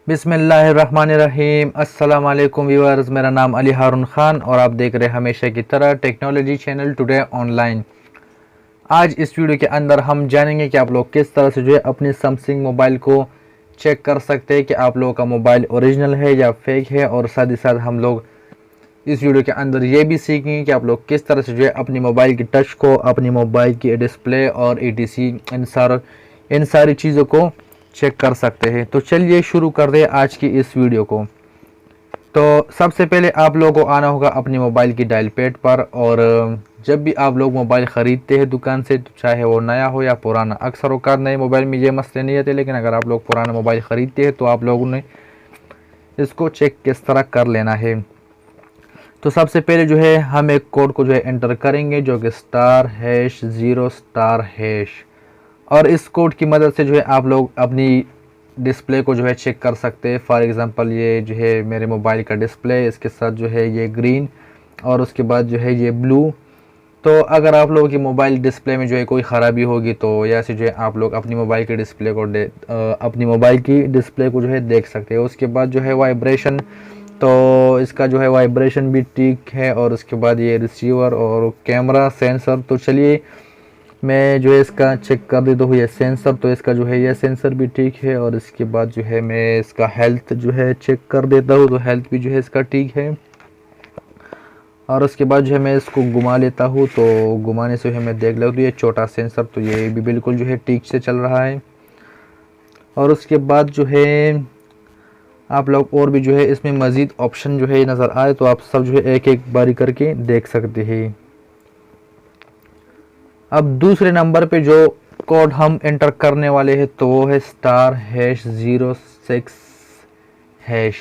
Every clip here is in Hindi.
बिस्मिल्लाहिर्रहमानिर्रहीम। अस्सलाम वालेकुम व्यूअर्स, मेरा नाम अली हारून ख़ान और आप देख रहे हैं हमेशा की तरह टेक्नोलॉजी चैनल टुडे ऑनलाइन। आज इस वीडियो के अंदर हम जानेंगे कि आप लोग किस तरह से जो है अपने सैमसंग मोबाइल को चेक कर सकते हैं कि आप लोगों का मोबाइल ओरिजिनल है या फेक है। और साथ ही साथ हम लोग इस वीडियो के अंदर ये भी सीखेंगे कि आप लोग किस तरह से जो है अपनी मोबाइल की टच को, अपनी मोबाइल की डिस्प्ले और ETC इन सारी चीज़ों को चेक कर सकते हैं। तो चलिए शुरू कर दें आज की इस वीडियो को। तो सबसे पहले आप लोगों को आना होगा अपनी मोबाइल की डायल पैड पर। और जब भी आप लोग मोबाइल ख़रीदते हैं दुकान से, तो चाहे वो नया हो या पुराना, अक्सर औकात नए मोबाइल में ये मसले नहीं आते, लेकिन अगर आप लोग पुराना मोबाइल ख़रीदते हैं तो आप लोगों ने इसको चेक किस तरह कर लेना है। तो सबसे पहले जो है हम एक कोड को जो है एंटर करेंगे, जो कि *0*#। और इस कोड की मदद से जो है आप लोग अपनी डिस्प्ले को जो है चेक कर सकते हैं। फॉर एग्ज़ाम्पल ये जो है मेरे मोबाइल का डिस्प्ले, इसके साथ जो है ये ग्रीन और उसके बाद जो है ये ब्लू। तो अगर आप लोगों की मोबाइल डिस्प्ले में जो है कोई ख़राबी होगी तो या से जो है आप लोग अपनी मोबाइल की डिस्प्ले को जो है देख सकते हैं। उसके बाद जो है वाइब्रेशन, तो इसका जो है वाइब्रेशन भी ठीक है। और उसके बाद ये रिसीवर और कैमरा सेंसर। तो चलिए मैं जो है इसका चेक कर देता हूँ ये सेंसर। तो इसका जो है ये सेंसर भी ठीक है। और इसके बाद जो है मैं इसका हेल्थ जो है चेक कर देता हूँ, तो हेल्थ भी जो है इसका ठीक है। और उसके बाद जो है मैं इसको घुमा लेता हूँ, तो घुमाने से जो है मैं देख लेता हूँ तो ये छोटा सेंसर, तो ये भी बिल्कुल जो है ठीक से चल रहा है। और उसके बाद जो है आप लोग और भी जो है इसमें मज़ीद ऑप्शन जो है नज़र आए तो आप सब जो है एक एक बारी करके देख सकते हैं। अब दूसरे नंबर पे जो कोड हम एंटर करने वाले हैं तो वो है *#06#।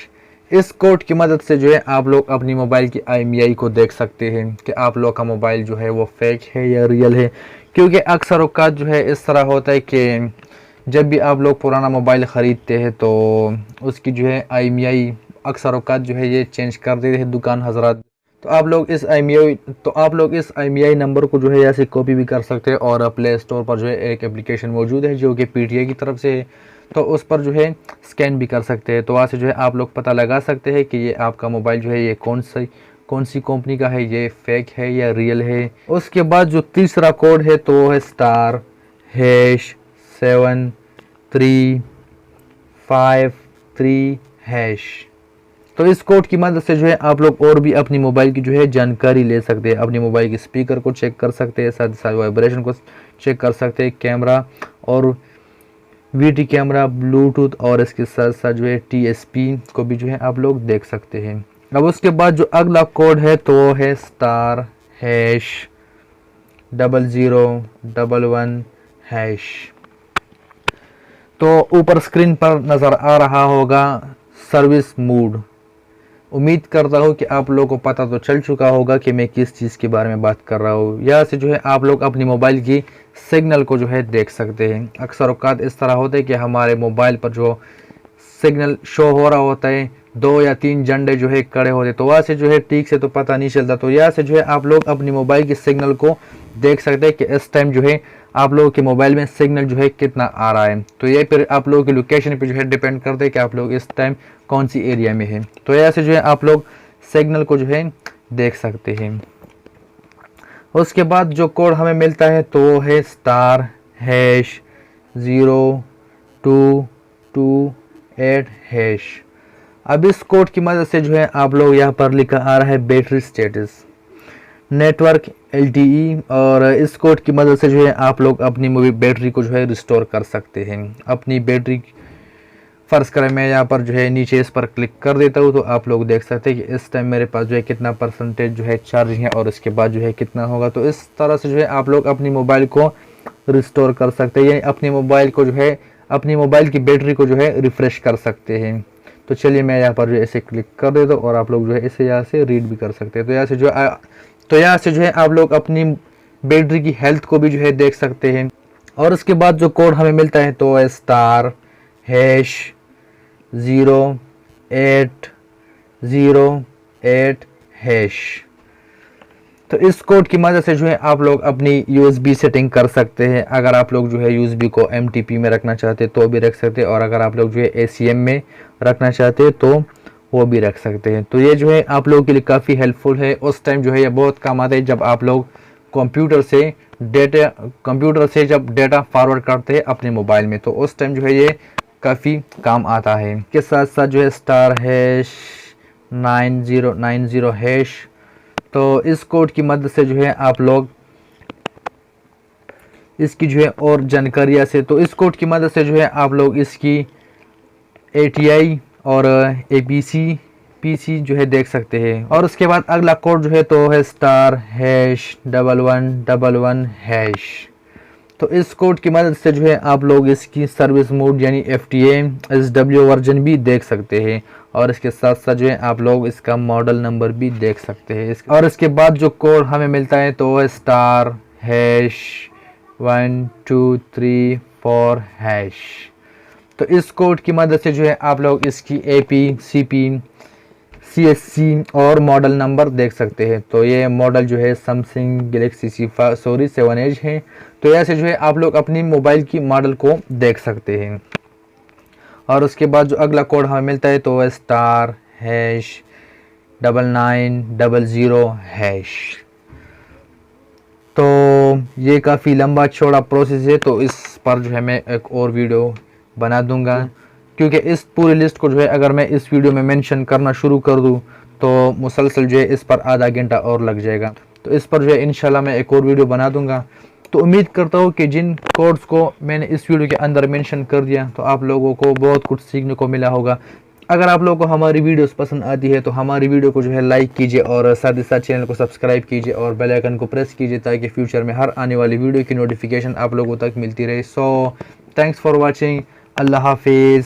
इस कोड की मदद से जो है आप लोग अपनी मोबाइल की IMEI को देख सकते हैं कि आप लोग का मोबाइल जो है वो फेक है या रियल है। क्योंकि अक्सर औकात जो है इस तरह होता है कि जब भी आप लोग पुराना मोबाइल ख़रीदते हैं तो उसकी जो है IMEI अक्सर औकात जो है ये चेंज कर देते हैं दुकान हजरात। तो आप लोग इस IMEI नंबर को जो है ऐसे कॉपी भी कर सकते हैं। और प्ले स्टोर पर जो है एक एप्लीकेशन मौजूद है जो कि PTI की तरफ से है, तो उस पर जो है स्कैन भी कर सकते हैं। तो वहाँ से जो है आप लोग पता लगा सकते हैं कि ये आपका मोबाइल जो है ये कौन सी कंपनी का है, ये फेक है या रियल है। उसके बाद जो तीसरा कोड है तो वो है *7353#। तो इस कोड की मदद से जो है आप लोग और भी अपनी मोबाइल की जो है जानकारी ले सकते हैं। अपनी मोबाइल के स्पीकर को चेक कर सकते हैं, साथ ही साथ वाइब्रेशन को चेक कर सकते हैं, कैमरा और VT कैमरा, ब्लूटूथ और इसके साथ साथ जो है TSP को भी जो है आप लोग देख सकते हैं। अब उसके बाद जो अगला कोड है तो वो है *0011#। तो ऊपर स्क्रीन पर नज़र आ रहा होगा सर्विस मोड। उम्मीद करता हूँ कि आप लोगों को पता तो चल चुका होगा कि मैं किस चीज़ के बारे में बात कर रहा हूँ। यहाँ से जो है आप लोग अपनी मोबाइल की सिग्नल को जो है देख सकते हैं। अक्सर औकात इस तरह होता है कि हमारे मोबाइल पर जो सिग्नल शो हो रहा होता है 2 या 3 झंडे जो है खड़े होते, तो वहाँ से जो है ठीक से तो पता नहीं चलता। तो यहाँ से जो है आप लोग अपनी मोबाइल की सिग्नल को देख सकते हैं कि इस टाइम जो है आप लोगों के मोबाइल में सिग्नल जो है कितना आ रहा है। तो ये फिर आप लोगों की लोकेशन पे जो है डिपेंड करते हैं कि आप लोग इस टाइम कौन सी एरिया में है। तो ऐसे जो है आप लोग सिग्नल को जो है देख सकते हैं। उसके बाद जो कोड हमें मिलता है तो वो है *0228#। अब इस कोड की मदद से जो है आप लोग यहाँ पर लिखा आ रहा है बैटरी स्टेटस, नेटवर्क LTE। और इस कोड की मदद से जो है आप लोग अपनी बैटरी को जो है रिस्टोर कर सकते हैं। अपनी बैटरी फ़र्ज़ करें मैं यहाँ पर जो है नीचे इस पर क्लिक कर देता हूँ, तो आप लोग देख सकते हैं कि इस टाइम मेरे पास जो है कितना % जो है चार्जिंग है और इसके बाद जो है कितना होगा। तो इस तरह से जो है आप लोग अपनी मोबाइल को रिस्टोर कर सकते हैं, यानी अपनी मोबाइल की बैटरी को जो है रिफ़्रेश कर सकते हैं। तो चलिए मैं यहाँ पर जो है इसे क्लिक कर देता हूँ और आप लोग जो है इसे यहाँ से रीड भी कर सकते हैं। तो यहाँ से जो है आप लोग अपनी बैटरी की हेल्थ को भी जो है देख सकते हैं। और उसके बाद जो कोड हमें मिलता है तो है *#080#। तो इस कोड की मदद से जो है आप लोग अपनी USB सेटिंग कर सकते हैं। अगर आप लोग जो है USB को MTP में रखना चाहते हैं तो भी रख सकते हैं, और अगर आप लोग जो है ACM में रखना चाहते हैं तो वो भी रख सकते हैं। तो ये जो है आप लोगों के लिए काफ़ी हेल्पफुल है। उस टाइम जो है ये बहुत काम आता है जब आप लोग कंप्यूटर से जब डेटा फॉरवर्ड करते हैं अपने मोबाइल में, तो उस टाइम जो है ये काफ़ी काम आता है। इसके साथ साथ जो है *9090#, तो इस कोड की मदद से जो है आप लोग इसकी जो है और जानकारियाँ से, तो इस कोड की मदद से जो है आप लोग इसकी ATI और ABC PC जो है देख सकते हैं। और उसके बाद अगला कोड जो है तो है *1111#। तो इस कोड की मदद से जो है आप लोग इसकी सर्विस मोड यानी FTA SW वर्जन भी देख सकते हैं, और इसके साथ साथ जो है आप लोग इसका मॉडल नंबर भी देख सकते हैं। और इसके बाद जो कोड हमें मिलता है तो है *1234#। तो इस कोड की मदद से जो है आप लोग इसकी AP CP CSC और मॉडल नंबर देख सकते हैं। तो ये मॉडल जो है सैमसंग गैलेक्सी C7 एज है। तो ऐसे जो है आप लोग अपनी मोबाइल की मॉडल को देख सकते हैं। और उसके बाद जो अगला कोड हमें मिलता है तो है *9900#। तो ये काफ़ी लंबा चौड़ा प्रोसेस है, तो इस पर जो है मैं एक और वीडियो बना दूंगा, क्योंकि इस पूरी लिस्ट को जो है अगर मैं इस वीडियो में मेंशन करना शुरू कर दूं तो मुसलसल जो है इस पर आधा घंटा और लग जाएगा। तो इस पर जो है इंशाल्लाह मैं एक और वीडियो बना दूंगा। तो उम्मीद करता हूँ कि जिन कोड्स को मैंने इस वीडियो के अंदर मेंशन कर दिया तो आप लोगों को बहुत कुछ सीखने को मिला होगा। अगर आप लोगों को हमारी वीडियोस पसंद आती है तो हमारी वीडियो को जो है लाइक कीजिए, और साथ ही साथ चैनल को सब्सक्राइब कीजिए और बेल आइकन को प्रेस कीजिए, ताकि फ्यूचर में हर आने वाली वीडियो की नोटिफिकेशन आप लोगों तक मिलती रहे। So thanks for watching. Allah हाफिज़।